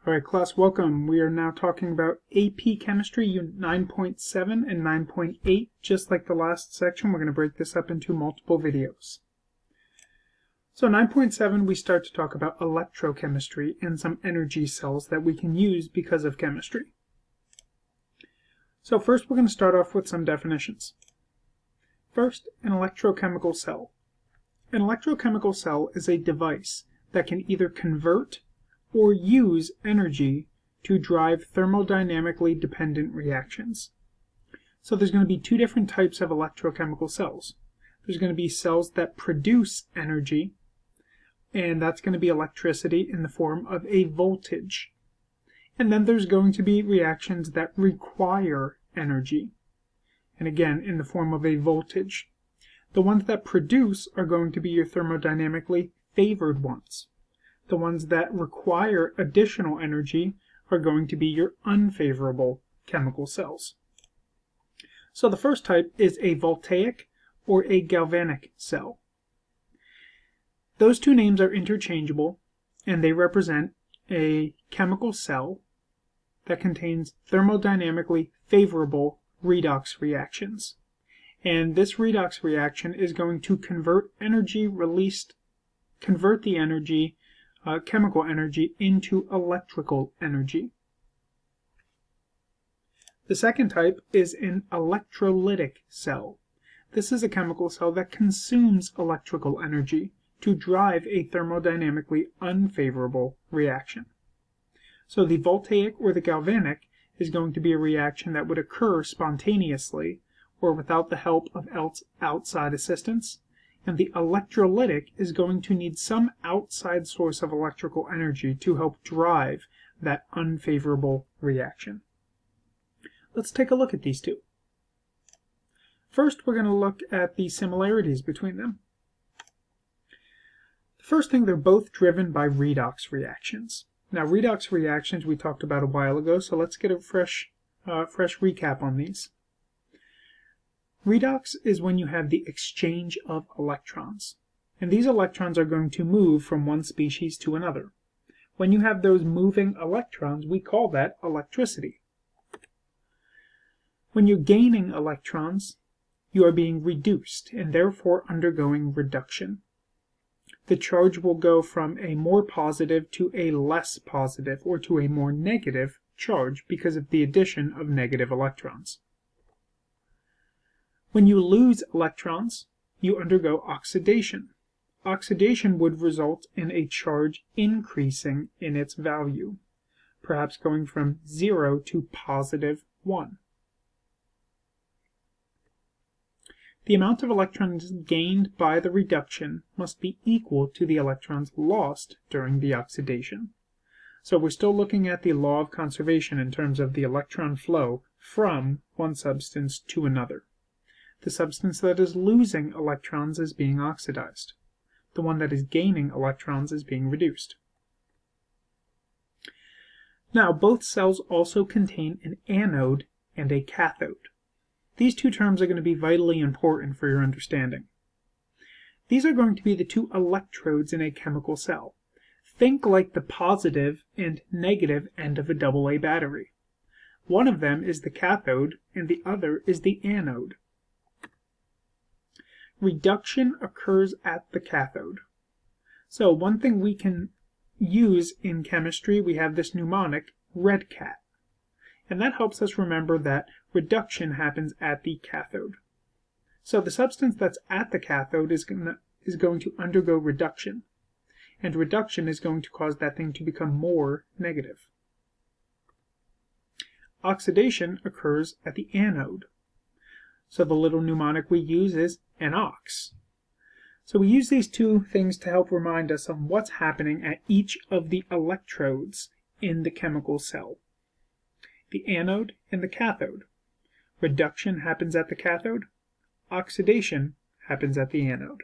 All right, class, welcome. We are now talking about AP Chemistry, Unit 9.7 and 9.8. Just like the last section, we're going to break this up into multiple videos. So 9.7, we start to talk about electrochemistry and some energy cells that we can use because of chemistry. So first, we're going to start off with some definitions. First, an electrochemical cell. An electrochemical cell is a device that can either convert or use energy to drive thermodynamically dependent reactions. So there's going to be two different types of electrochemical cells. There's going to be cells that produce energy, and that's going to be electricity in the form of a voltage. And then there's going to be reactions that require energy, and again in the form of a voltage. The ones that produce are going to be your thermodynamically favored ones. The ones that require additional energy are going to be your unfavorable chemical cells. So the first type is a voltaic or a galvanic cell. Those two names are interchangeable, and they represent a chemical cell that contains thermodynamically favorable redox reactions. And this redox reaction is going to convert the energy chemical energy into electrical energy. The second type is an electrolytic cell. This is a chemical cell that consumes electrical energy to drive a thermodynamically unfavorable reaction. So the voltaic or the galvanic is going to be a reaction that would occur spontaneously or without the help of outside assistance. And the electrolytic is going to need some outside source of electrical energy to help drive that unfavorable reaction. Let's take a look at these two. First, we're going to look at the similarities between them. The first thing, they're both driven by redox reactions. Now, redox reactions we talked about a while ago, so let's get a fresh recap on these. Redox is when you have the exchange of electrons, and these electrons are going to move from one species to another. When you have those moving electrons, we call that electricity. When you're gaining electrons, you are being reduced and therefore undergoing reduction. The charge will go from a more positive to a less positive or to a more negative charge because of the addition of negative electrons. When you lose electrons, you undergo oxidation. Oxidation would result in a charge increasing in its value, perhaps going from 0 to positive 1. The amount of electrons gained by the reduction must be equal to the electrons lost during the oxidation. So we're still looking at the law of conservation in terms of the electron flow from one substance to another. The substance that is losing electrons is being oxidized. The one that is gaining electrons is being reduced. Now, both cells also contain an anode and a cathode. These two terms are going to be vitally important for your understanding. These are going to be the two electrodes in a chemical cell. Think like the positive and negative end of a AA battery. One of them is the cathode and the other is the anode. Reduction occurs at the cathode. So one thing we can use in chemistry, we have this mnemonic, REDCAT. And that helps us remember that reduction happens at the cathode. So the substance that's at the cathode is going to undergo reduction. And reduction is going to cause that thing to become more negative. Oxidation occurs at the anode. So the little mnemonic we use is NOx. So we use these two things to help remind us of what's happening at each of the electrodes in the chemical cell. The anode and the cathode. Reduction happens at the cathode. Oxidation happens at the anode.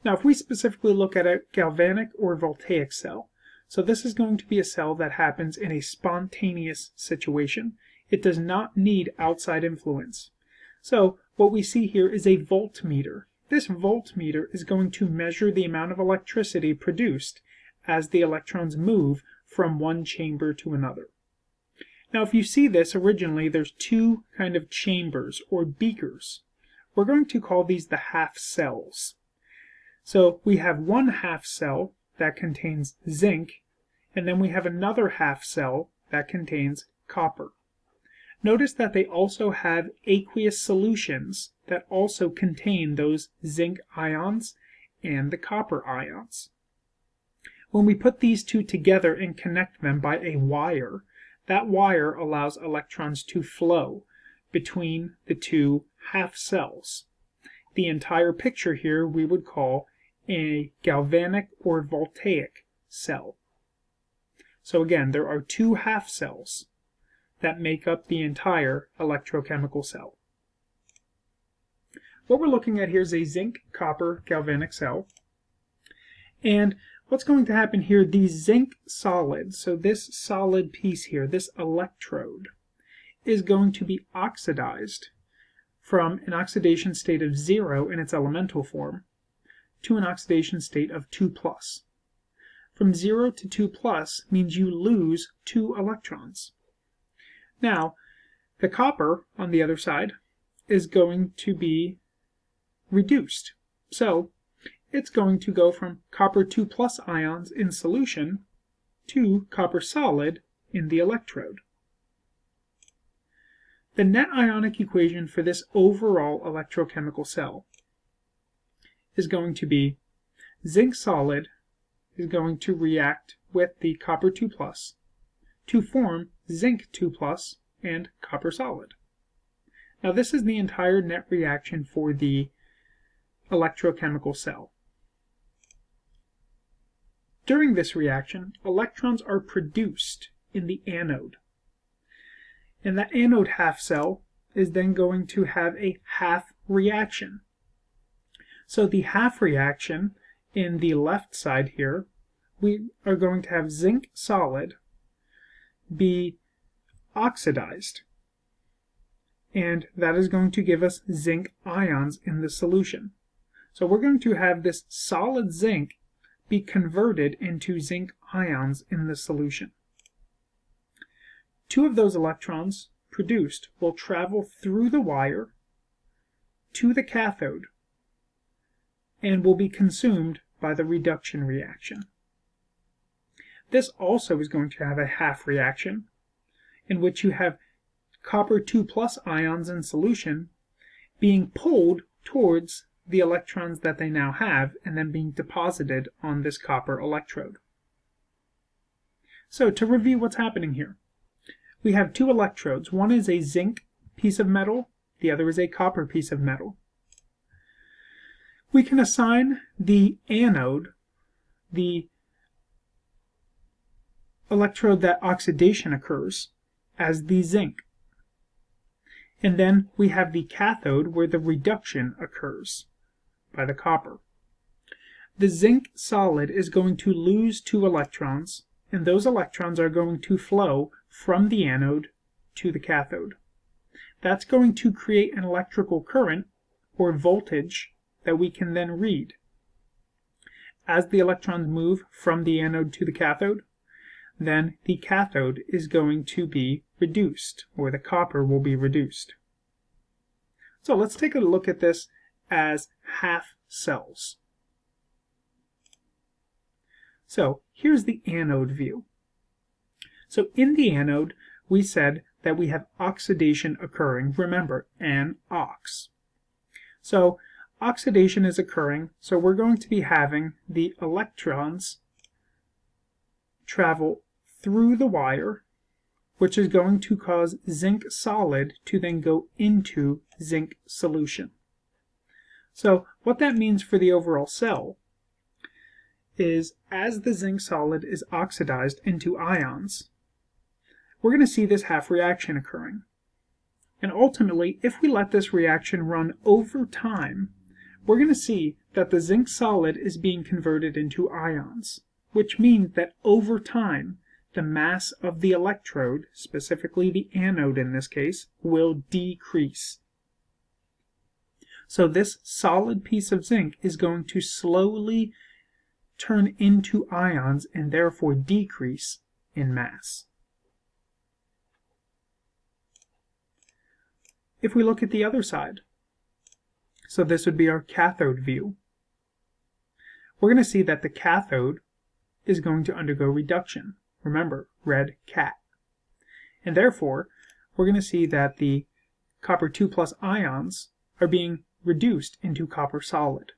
Now, if we specifically look at a galvanic or voltaic cell, so this is going to be a cell that happens in a spontaneous situation. It does not need outside influence. So what we see here is a voltmeter. This voltmeter is going to measure the amount of electricity produced as the electrons move from one chamber to another. Now, if you see this, originally there's two kind of chambers or beakers. We're going to call these the half cells. So we have one half cell that contains zinc, and then we have another half cell that contains copper. Notice that they also have aqueous solutions that also contain those zinc ions and the copper ions. When we put these two together and connect them by a wire, that wire allows electrons to flow between the two half cells. The entire picture here we would call a galvanic or voltaic cell. So again, there are two half cells that make up the entire electrochemical cell. What we're looking at here is a zinc-copper galvanic cell. And what's going to happen here, the zinc solid, so this solid piece here, this electrode, is going to be oxidized from an oxidation state of 0 in its elemental form to an oxidation state of 2+. From 0 to 2+ means you lose 2 electrons. Now, the copper on the other side is going to be reduced. So, it's going to go from copper 2+ ions in solution to copper solid in the electrode. The net ionic equation for this overall electrochemical cell is going to be zinc solid is going to react with the copper 2+ to form zinc 2+ and copper solid. Now this is the entire net reaction for the electrochemical cell. During this reaction, electrons are produced in the anode. And that anode half cell is then going to have a half reaction. So the half reaction in the left side here, we are going to have zinc solid be oxidized. And that is going to give us zinc ions in the solution. So we're going to have this solid zinc be converted into zinc ions in the solution. 2 of those electrons produced will travel through the wire to the cathode and will be consumed by the reduction reaction. This also is going to have a half reaction in which you have copper 2+ ions in solution being pulled towards the electrons that they now have and then being deposited on this copper electrode. So to review what's happening here, we have 2 electrodes. One is a zinc piece of metal, the other is a copper piece of metal. We can assign the anode, the electrode that oxidation occurs, as the zinc. And then we have the cathode where the reduction occurs by the copper. The zinc solid is going to lose 2 electrons, and those electrons are going to flow from the anode to the cathode. That's going to create an electrical current or voltage that we can then read. As the electrons move from the anode to the cathode, then the cathode is going to be reduced, or the copper will be reduced. So let's take a look at this as half cells. So here's the anode view. So in the anode, we said that we have oxidation occurring. Remember, N-ox. So oxidation is occurring, so we're going to be having the electrons travel through the wire, which is going to cause zinc solid to then go into zinc solution. So what that means for the overall cell is as the zinc solid is oxidized into ions, we're going to see this half reaction occurring. And ultimately, if we let this reaction run over time, we're going to see that the zinc solid is being converted into ions, which means that over time, the mass of the electrode, specifically the anode in this case, will decrease. So this solid piece of zinc is going to slowly turn into ions and therefore decrease in mass. If we look at the other side, so this would be our cathode view, we're going to see that the cathode is going to undergo reduction. Remember, red cat. And therefore, we're going to see that the copper 2+ ions are being reduced into copper solid.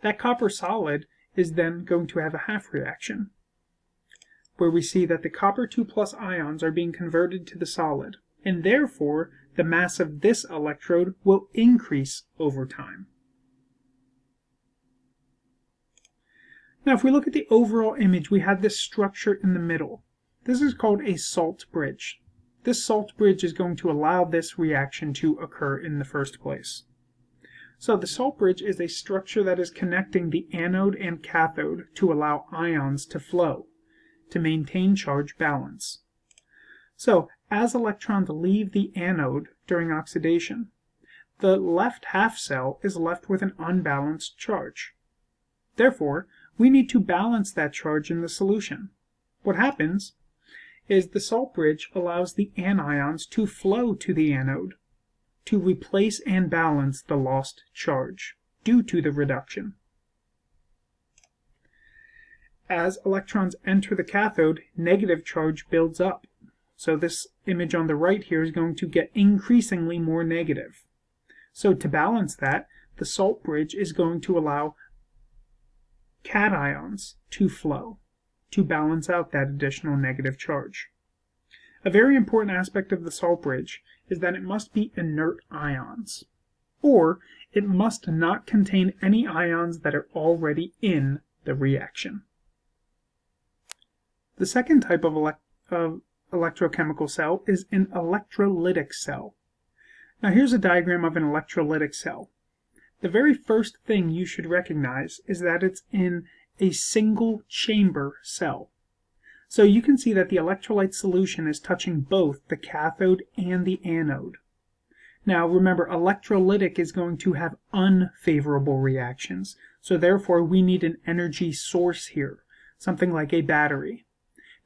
That copper solid is then going to have a half reaction, where we see that the copper 2+ ions are being converted to the solid, and therefore the mass of this electrode will increase over time. Now if we look at the overall image, we have this structure in the middle. This is called a salt bridge. This salt bridge is going to allow this reaction to occur in the first place. So the salt bridge is a structure that is connecting the anode and cathode to allow ions to flow, to maintain charge balance. So as electrons leave the anode during oxidation, the left half cell is left with an unbalanced charge. Therefore, we need to balance that charge in the solution. What happens is the salt bridge allows the anions to flow to the anode to replace and balance the lost charge due to the reduction. As electrons enter the cathode, negative charge builds up. So this image on the right here is going to get increasingly more negative. So to balance that, the salt bridge is going to allow cations to flow to balance out that additional negative charge. A very important aspect of the salt bridge is that it must be inert ions, or it must not contain any ions that are already in the reaction. The second type of electrochemical cell is an electrolytic cell. Now here's a diagram of an electrolytic cell. The very first thing you should recognize is that it's in a single chamber cell. So you can see that the electrolyte solution is touching both the cathode and the anode. Now remember, electrolytic is going to have unfavorable reactions, so therefore we need an energy source here, something like a battery.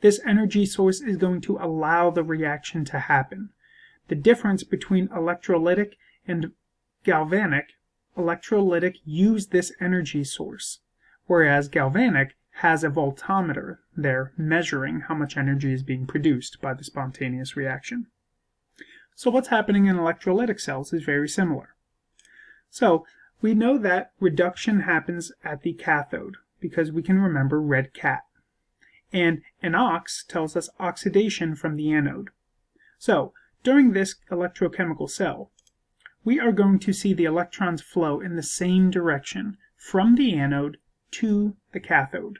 This energy source is going to allow the reaction to happen. The difference between electrolytic and galvanic, electrolytic use this energy source, whereas galvanic has a voltmeter there measuring how much energy is being produced by the spontaneous reaction. So what's happening in electrolytic cells is very similar. So we know that reduction happens at the cathode because we can remember red cat. And an ox tells us oxidation from the anode. So during this electrochemical cell, we are going to see the electrons flow in the same direction from the anode to the cathode,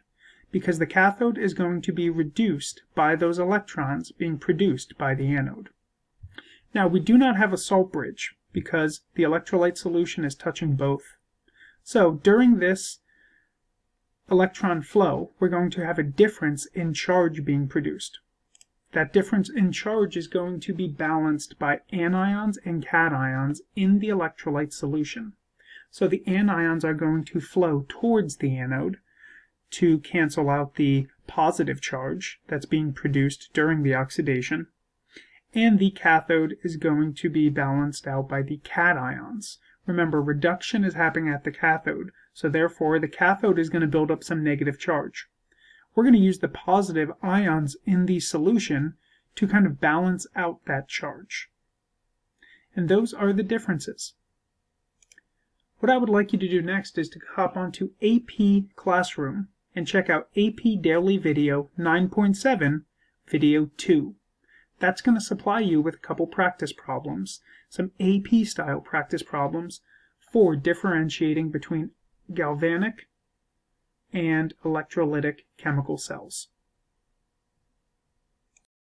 because the cathode is going to be reduced by those electrons being produced by the anode. Now we do not have a salt bridge because the electrolyte solution is touching both. So during this electron flow, we're going to have a difference in charge being produced. That difference in charge is going to be balanced by anions and cations in the electrolyte solution. So the anions are going to flow towards the anode to cancel out the positive charge that's being produced during the oxidation, and the cathode is going to be balanced out by the cations. Remember, reduction is happening at the cathode, so therefore the cathode is going to build up some negative charge. We're going to use the positive ions in the solution to kind of balance out that charge. And those are the differences. What I would like you to do next is to hop onto AP Classroom and check out AP Daily Video 9.7, Video 2. That's going to supply you with a couple practice problems, some AP style practice problems for differentiating between galvanic and electrolytic chemical cells.